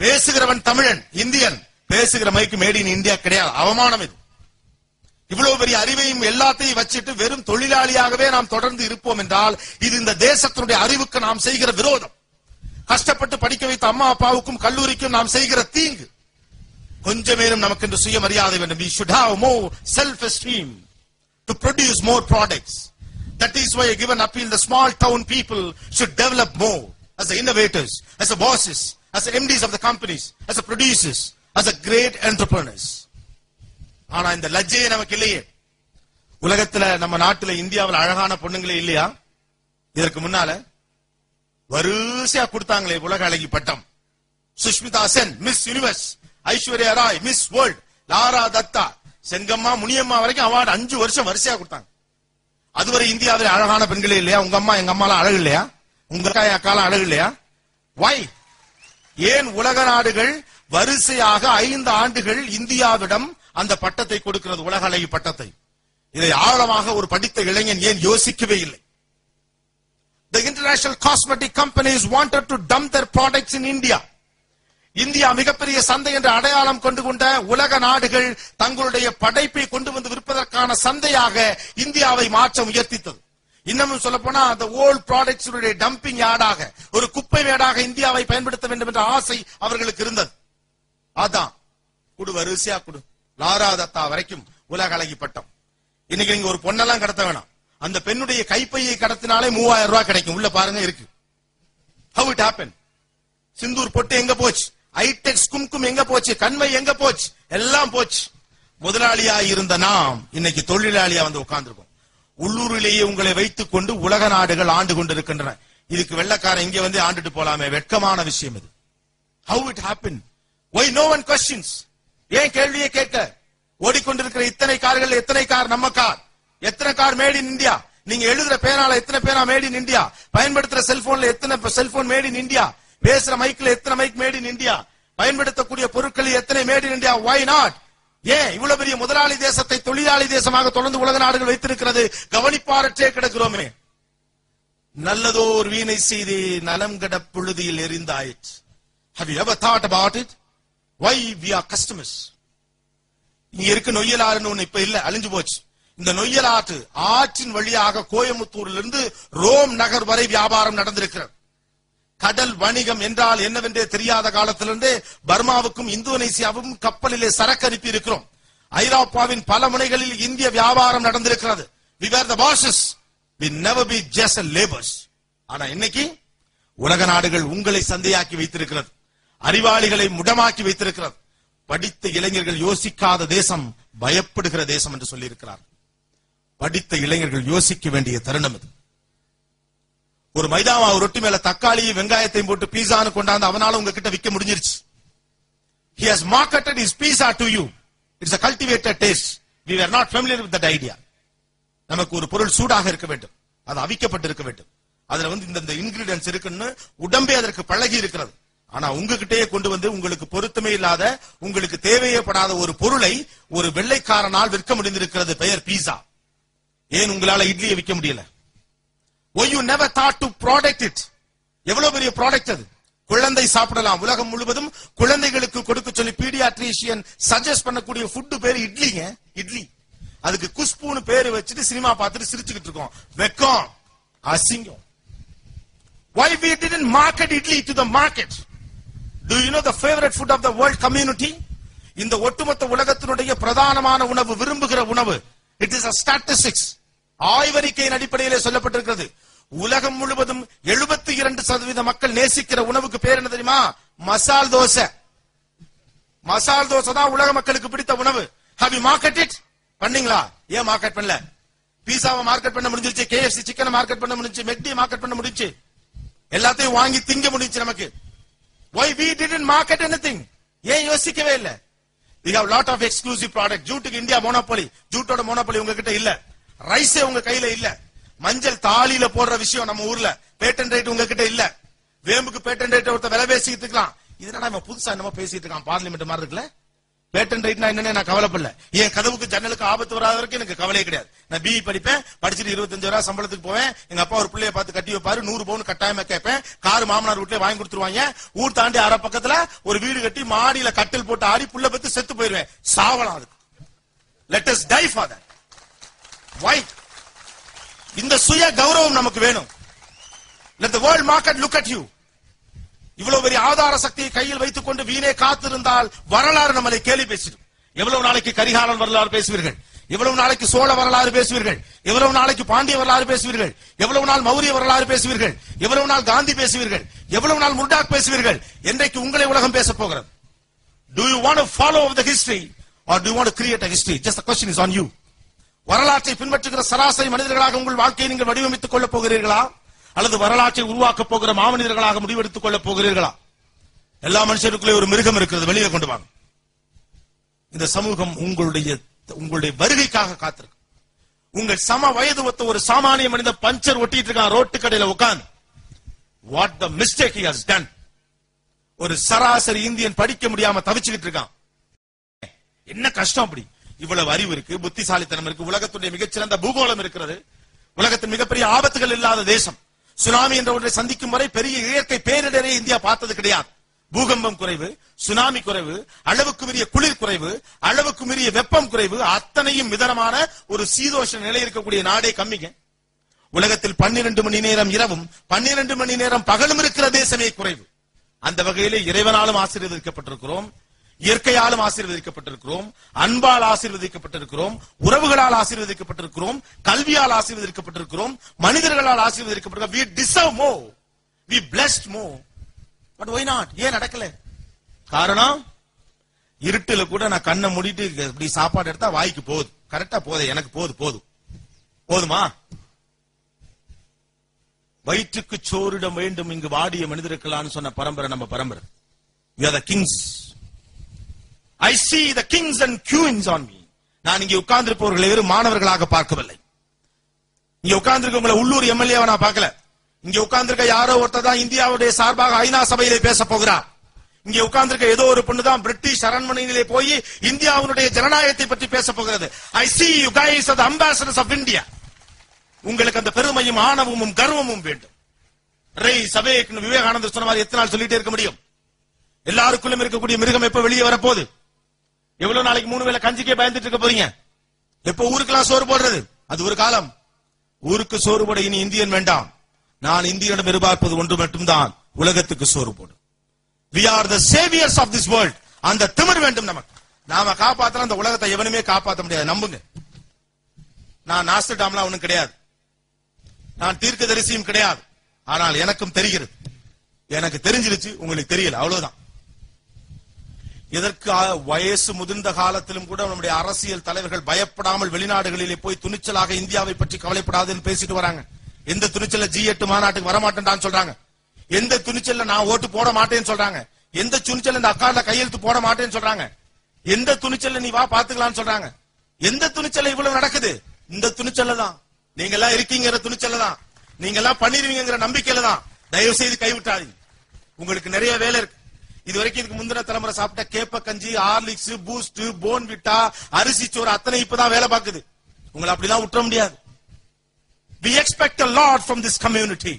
பேசுகிறவன் தமிழன், இந்தியன், பேசுகிற மைக்கு மேட் இன் இந்தியா கிடையாது. அவமானம் இது. இவ்வளவு பெரிய அறிவையும் எல்லாத்தையும் வச்சிட்டு வெறும் தொழிலாளியாகவே நாம் தொடர்ந்து இருப்போம் என்றால் இது இந்த தேசத்தினுடைய அறிவுக்கு நாம் செய்கிற விரோதம். கஷ்டப்பட்டு படிக்க வைத்த அம்மா அப்பாவுக்கும் கல்லூரிக்கும் நாம் செய்கிற தீங்கு. கொஞ்சமேனும் நமக்கு என்று சுயமரியாதை வேண்டும். We should have more self-esteem to produce more products. That is why I give an appeal. The small town people should develop more as the innovators, as the bosses, as the MDs of the companies, as the producers, as the great entrepreneurs. ஆனா இந்த லஜ்ஜையே நமக்கு இல்லையே. உலகத்துல நம்ம நாட்டுல இந்தியாவில் அழகான பொண்ணுங்களே இல்லையா? இதற்கு முன்னால வரிசையா கொடுத்தாங்களே உலக அழகி பட்டம். Sushmita Sen Miss Universe, Aishwarya Rai Miss World, Lara Dutta, Sengamma, Muniyamma வரைக்கும் அவார்டு 5 வருஷம் வரிசையா கொடுத்தாங்க. அதுவரை இந்தியாவில் அழகான பெண்களே இல்லையா? உங்க அம்மா எங்க அம்மாலாம் அழகு இல்லையா? உங்க அக்காலாம் அழகு இல்லையா? வை? ஏன் உலக நாடுகள் வரிசையாக 5 ஆண்டுகள் இந்தியாவிடம் அந்த பட்டத்தை கொடுக்கிறது, உலக அழகி பட்டத்தை? இதை ஆழமாக ஒரு படித்த இளைஞன் ஏன் யோசிக்கவே இல்லை? The international cosmetic companies wanted to dump their products in India. India மிகப்பெரிய சந்தை என்ற அடையாளம் கொண்டு கொண்ட உலக நாடுகள் தங்களுடைய படைப்பை கொண்டு வந்து விற்பதற்கான சந்தையாக இந்தியாவை மாற்ற முயற்சித்தது. இன்னமும் சொல்ல போனா அந்த ஓல்ட் ப்ராடக்ட்ஸ் டம்பிங் யார்டாக, ஒரு குப்பை மேடாக இந்தியாவை பயன்படுத்த வேண்டும் என்ற ஆசை அவர்களுக்கு இருந்தது. அதான் குடு, வரிசையா குடு. லாரா தத்தா வரைக்கும் உலக அழகி பட்டம். இன்னைக்கு நீங்க ஒரு பொண்ணெல்லாம் கடத்த வேணாம், அந்த பெண்ணுடைய கைப்பையை கடத்தினாலே 3000 ரூபாய் கிடைக்கும். உள்ள பாருங்க இருக்கு. How it happened? சிந்தூர் பொட்டு எங்க போச்சு? ஐடெக்ஸ் கும்கும் எங்க போச்சு? கண்மை எங்க போச்சு? எல்லாம் போச்சு. முதலாளியா இருந்த நாம் இன்னைக்கு தொழிலாளியா வந்து உட்கார்ந்துருக்கோம். உள்ளூரிலேயே உங்களை வைத்துக் கொண்டு உலக நாடுகள் ஆண்டு கொண்டிருக்கின்றன. இதுக்கு வெள்ளக்காரன் இங்க வந்து ஆண்டுட்டு போலாமே, வெட்கமான விஷயம் இது. How it happened? Why no one questions? ஏன் கேள்வியே கேட்க? ஓடிக்கொண்டிருக்கிற இத்தனை கார்கள், எத்தனை கார் நம்ம கார்? எத்தனை கார் மேட் இன் இந்தியா? நீங்க எழுதுற பேனால எத்தனை பேனா மேட் இன் இந்தியா? பயன்படுத்துற செல்போன்ல எத்தனை செல்போன் மேட் இன் இந்தியா? பேசுற மைக்ல எத்தனை மைக் மேட் இன் இந்தியா? பயன்படுத்தக்கூடிய பொருட்கள் எத்தனை made in India? Why not? ஏன் இவ்வளவு பெரிய முதலாளி தேசத்தை தொழிலாளி தேசமாக தொடர்ந்து உலக நாடுகள் வைத்திருக்கிறது? கவனிப்பாரற்றே கிடக்கிறோமே. நல்லதோர் வீணை செய்து நலம் கட புழுதியில் எரிந்தாயிற்று. Have you ever thought about it? Why we are customers? இங்க இருக்கு நொய்யலாறுன்னு ஒண்ணு இப்ப இல்ல, அழிஞ்சு போச்சு. இந்த நொய்யலாற்று ஆற்றின் வழியாக கோயம்புத்தூரில் இருந்து ரோம் நகர் வரை வியாபாரம் நடந்திருக்கிறது. கடல் வணிகம் என்றால் என்னவென்றே தெரியாத காலத்திலிருந்தே பர்மாவுக்கும் இந்தோனேசியாவுக்கும் கப்பலிலே சரக்கு அனுப்பி இருக்கிறோம். ஐரோப்பாவின் பல முனைகளில் இந்திய வியாபாரம் நடந்திருக்கிறது. We were the bosses. We never be just laborers. ஆனா இன்னைக்கு உலக நாடுகள் உங்களை சந்தையாக்கி வைத்திருக்கிறது, அறிவாளிகளை முடமாக்கி வைத்திருக்கிறது. படித்த இளைஞர்கள் யோசிக்காத தேசம் பயப்படுகிற தேசம் என்று சொல்லி இருக்கிறார். படித்த இளைஞர்கள் யோசிக்க வேண்டிய தருணம் இது. ஒரு மைதா மாவு ரொட்டி மேல தக்காளியும் வெங்காயத்தையும் போட்டு பீஸான்னு கொண்டாந்து அவனால உங்ககிட்ட விற்க முடிஞ்சிருச்சு. He has marketed his pizza to you. It's a cultivated taste. We were not familiar with that idea. நமக்கு ஒரு பொருள் சூடாக இருக்க வேண்டும், அது அவிக்கப்பட்டிருக்க வேண்டும், அதுல வந்து இந்த இன்கிரிடியன்ஸ் இருக்குன்னு உடம்பே அதற்கு பழகி இருக்கிறது. ஆனா உங்ககிட்டயே கொண்டு வந்து உங்களுக்கு பொருத்தமே இல்லாத, உங்களுக்கு தேவையப்படாத ஒரு பொருளை ஒரு வெள்ளைக்காரனால் விற்க முடிந்திருக்கிறது. பெயர் பீஸா. ஏன் உங்களால இட்லியை விற்க முடியல? Why you never thought to product it? எவ்வளவு பெரிய ப்ராடக்ட் அது. குழந்தை சாப்பிடலாம். உலகம் முழுவதும் குழந்தைகளுக்கு கொடுக்க சொல்லி பீடியாட்ரிஷியன் சஜஸ்ட் பண்ணக்கூடிய ஃபுட் பேரு இட்லிங்க. இட்லி. அதுக்கு குஷ்புன்னு பேரு வச்சுட்டு சினிமா பார்த்துட்டு சிரிச்சுக்கிட்டு இருக்கோம். வெக்கம், அசிங்கம். Why we didn't market idli to the market? Do you know the favorite food of the world community? இந்த ஒட்டுமொத்த உலகத்தினுடைய பிரதானமான உணவு, விரும்புகிற உணவு. It is a statistics. ஆய்வறிக்கையின் அடிப்படையிலே சொல்லப்பட்டிருக்கிறது. உலகம் முழுவதும் 72% மக்கள் நேசிக்கிற உணவுக்கு பேர் என்ன தெரியுமா? மசால் தோசை. மசால் தோசை தான் உலக மக்களுக்கு பிடித்த உணவு. Have you marketed? பண்ணீங்களா? ஏன் மார்க்கெட் பண்ணல? பீஸாவை மார்க்கெட் பண்ண முடிஞ்சிருச்சு, KFC சிக்கனை மார்க்கெட் பண்ண முடிஞ்சிருச்சு, மெக்டி மார்க்கெட் பண்ண முடிஞ்சிருச்சு, எல்லாத்தையும் வாங்கி திங்க முடிஞ்சிருச்சு நமக்கு. Why we didn't market anything? ஏன் யோசிக்கவே இல்ல? We have lot of exclusive product. ஜூட்டுக்கு இந்தியா மோனோபோலி. ஜூட்டோட மோனோபோலி உங்ககிட்ட இல்ல. ரைஸே உங்க கையில இல்ல. மஞ்சள் தாலியில போடுற விஷயம் நம்ம ஊர்ல பேட்டன்ட் ரைட் உங்ககிட்ட இல்ல. வேம்புக்கு பேட்டன்ட் ரைட் ஒருத்த விலை பேசிட்டு இருக்கான். இதனால நம்ம புதுசா என்னமோ பேசிட்டு இருக்கான், பார்லிமெண்ட் மாதிரி இருக்குல்ல. பேட்டன் ரைட்னா என்னன்னு நான் கவலைப்படல. என் கதவுக்கு ஜன்னலுக்கு ஆபத்து வராத வரைக்கும் எனக்கு கவலையே கிடையாது. நான் பிஇ படிப்பேன், படிச்சுட்டு 25,000 சம்பளத்துக்கு போவேன். எங்க அப்பா ஒரு பிள்ளைய பார்த்து கட்டி வைப்பாரு, 100 பவுன் கட்டாயமா கேட்பேன். கார் மாமனார் வீட்டுல வாங்கி கொடுத்துருவாங்க. ஊர் தாண்டி அரை பக்கத்துல ஒரு வீடு கட்டி மாடியில கட்டில் போட்டு ஆடி புள்ள பத்து செத்து போயிருவேன். சாவலாம் அதுக்கு. Let us die for that. Why? இந்த சுய கௌரவம் நமக்கு வேணும். Let the world market look at you. இவ்வளவு பெரிய ஆதார சக்தியை கையில் வைத்துக் கொண்டு வீணே காத்திருந்தால் வரலாறு நம்மளை கேலி பேசிடும். எவ்வளவு நாளைக்கு கரிகாலன் வரலாறு பேசுவீர்கள்? எவ்வளவு நாளைக்கு சோழ வரலாறு பேசுவீர்கள்? எவ்வளவு நாளைக்கு பாண்டிய வரலாறு பேசுவீர்கள்? எவ்வளவு நாள் மௌரிய வரலாறு பேசுவீர்கள்? எவ்வளவு நாள் காந்தி பேசுவீர்கள்? எவ்வளவு நாள் முர்டாக் பேசுவீர்கள்? என்றைக்கு உங்களை உலகம் பேச போகிறது? Do you want to follow the history or do you want to create a history? Just the question is on you. வரலாற்றை பின்பற்றுகிற சராசரி மனிதர்களாக உங்கள் வாழ்க்கையை நீங்கள் வடிவமைத்துக் கொள்ளப் போகிறீர்களா, அல்லது வரலாற்றை உருவாக்கப் போகிற மாமனிதர்களாக முடிவெடுத்துக் கொள்ளப் போகிறீர்களா? எல்லா மனுஷருக்குள்ளே ஒரு மிருகம் இருக்கிறது, வெளியே கொண்டு வாங்க. இந்த சமூகம் உங்களுடைய வருகைக்காக காத்திருக்கு. உங்கள் சம வயது ஒத்த ஒரு சாமானிய மனித பஞ்சர் ஒட்டிட்டு இருக்கான் ரோட்டு கடையில உட்கார்ந்து. What the mistake he has done. ஒரு சராசரி இந்தியன் படிக்க முடியாம தவிச்சுக்கிட்டு இருக்கான். என்ன கஷ்டம் அப்படி? இவ்வளவு அறிவு இருக்கு, புத்திசாலித்தனம் இருக்கு, உலகத்துடைய மிகச்சிறந்த பூகோளம் இருக்கிறது, உலகத்தின் மிகப்பெரிய ஆபத்துகள் இல்லாத தேசம். சுனாமி என்ற ஒன்றை சந்திக்கும் வரை பெரிய இயற்கை பேரிடரை இந்தியா பார்த்தது கிடையாது. பூகம்பம் குறைவு, சுனாமி குறைவு, அளவுக்கு மீறிய குளிர் குறைவு, அளவுக்கு மீறிய வெப்பம் குறைவு, அத்தனையும் மிதமான ஒரு சீதோஷ நிலை இருக்கக்கூடிய நாடே கம்மிங்க. உலகத்தில் 12 மணி நேரம் இரவும் 12 மணி நேரம் பகலும் இருக்கிற தேசமே குறைவு. அந்த வகையிலே இறைவனாலும் ஆசீர்வதிக்கப்பட்டிருக்கிறோம், இயற்கையாலும் ஆசீர்வதிக்கப்பட்டிருக்கிறோம், அன்பால் ஆசீர்வதிக்கப்பட்டிருக்கிறோம், உறவுகளால் ஆசீர்வதிக்கப்பட்டிருக்கிறோம், கல்வியால் ஆசீர்வதிக்கப்பட்டிருக்கிறோம், மனிதர்களால் ஆசீர்வதிக்கப்பட்டிருக்கிறோம். We deserve more. We blessed more. But why not? ஏன் நடக்கல? காரணம், இருட்டுல கூட நான் கண்ணை மூடிட்டு இப்படி சாப்பாடு எடுத்தா வாய்க்கு போகுது. கரெக்டா போதே, எனக்கு போதுமா? வயிற்றுக்கு சோறிடம் வேண்டும் இங்கு வாடிய மனிதர்களான்னு சொன்ன பரம்பரை நம்ம பரம்பரை. We are the kings. I see the kings and queens on me. நான் இங்கே உட்கார்ந்திருப்பவர்களை வெறும் மாணவர்களாக பார்க்கவில்லை. இங்க உட்கார்ந்திருக்கவங்களை உள்ளூர் எம்எல்ஏவை நான் பார்க்கல. இங்க உட்கார்ந்திருக்க யாரோ ஒருத்தர் தான் இந்தியாவுடைய சார்பாக ஐநா சபையிலே பேச போகிறார். இங்க உட்கார்ந்திருக்க ஏதோ ஒரு பொண்ணு தான் பிரிட்டிஷ் அரண்மனையிலே போய் இந்தியாவுடைய ஜனநாயகத்தை பற்றி பேச போகிறது. I see you guys are the ambassadors of India. உங்களுக்கு அந்த பெருமையும் ஆணவமும் கர்வமும் வேண்டும். விவேகானந்தர் சொன்ன மாதிரி எத்தனை நாள் சொல்லிட்டே இருக்க முடியும்? எல்லாருக்குள்ளும் இருக்கக்கூடிய மிருகம் எப்ப வெளியே வரப்போகுது? எவ்வளவு நாளைக்கு 3 வேளை கஞ்சிக்கே பயந்துட்டு இருக்க போறீங்க? எப்ப ஊருக்கெல்லாம் சோறு போடுறது? அது ஒரு காலம். ஊருக்கு சோறு போட இனி இந்தியன் வேண்டாம். நான் இந்தியனிடம் எதிர்பார்ப்பது ஒன்று மட்டும்தான், உலகத்துக்கு சோறு போடும். We are the saviors of this world. அந்த திமிர் வேண்டும் நமக்கு. நாம காப்பாத்தினா அந்த உலகத்தை எவனுமே காப்பாற்ற முடியாது, நம்புங்க. நான் நாஸ்டர்டாம்லாம் ஒண்ணும் கிடையாது, நான் தீர்க்கதரிசியும் கிடையாது. ஆனால் எனக்கும் தெரிகிறது. எனக்கு தெரிஞ்சிருச்சு, உங்களுக்கு தெரியல, அவ்வளவுதான். இதற்கு வயசு முதிர்ந்த காலத்திலும் கூட நம்முடைய அரசியல் தலைவர்கள் பயப்படாமல் வெளிநாடுகளிலே போய் துணிச்சலாக இந்தியாவை பற்றி கவலைப்படாதுன்னு பேசிட்டு வராங்க. எந்த துணிச்சல்ல G8 மாநாட்டுக்கு வரமாட்டேன்னு சொல்றாங்க, எந்த துணிச்சல்ல நான் ஓட்டு போட மாட்டேன்னு சொல்றாங்க, எந்த துணிச்சல்ல இந்த அக்கால கையெழுத்து போட மாட்டேன்னு சொல்றாங்க, எந்த துணிச்சல்ல நீ வா பாத்துக்கலாம்னு சொல்றாங்க. எந்த துணிச்சல்ல இவ்வளவு நடக்குது? இந்த துணிச்சல்ல தான். நீங்க எல்லாம் இருக்கீங்கிற துணிச்சல்ல தான், நீங்க எல்லாம் பண்ணிருவீங்கிற நம்பிக்கையில தான். தயவு செய்து கைவிட்டாதீங்க. உங்களுக்கு நிறைய வேலை இருக்கு. இதுவரைக்கும் இதுக்கு முந்தின தலைமுறை சாப்பிட்ட கேப்ப கஞ்சி, ஹார்லிக்ஸ், பூஸ்ட், போன்விட்டா, அரிசி சோறு அத்தனை இப்பதான் வேலை பார்க்குது. உங்களை அப்படிதான் விட்டுற முடியாது. We expect a lot from this community.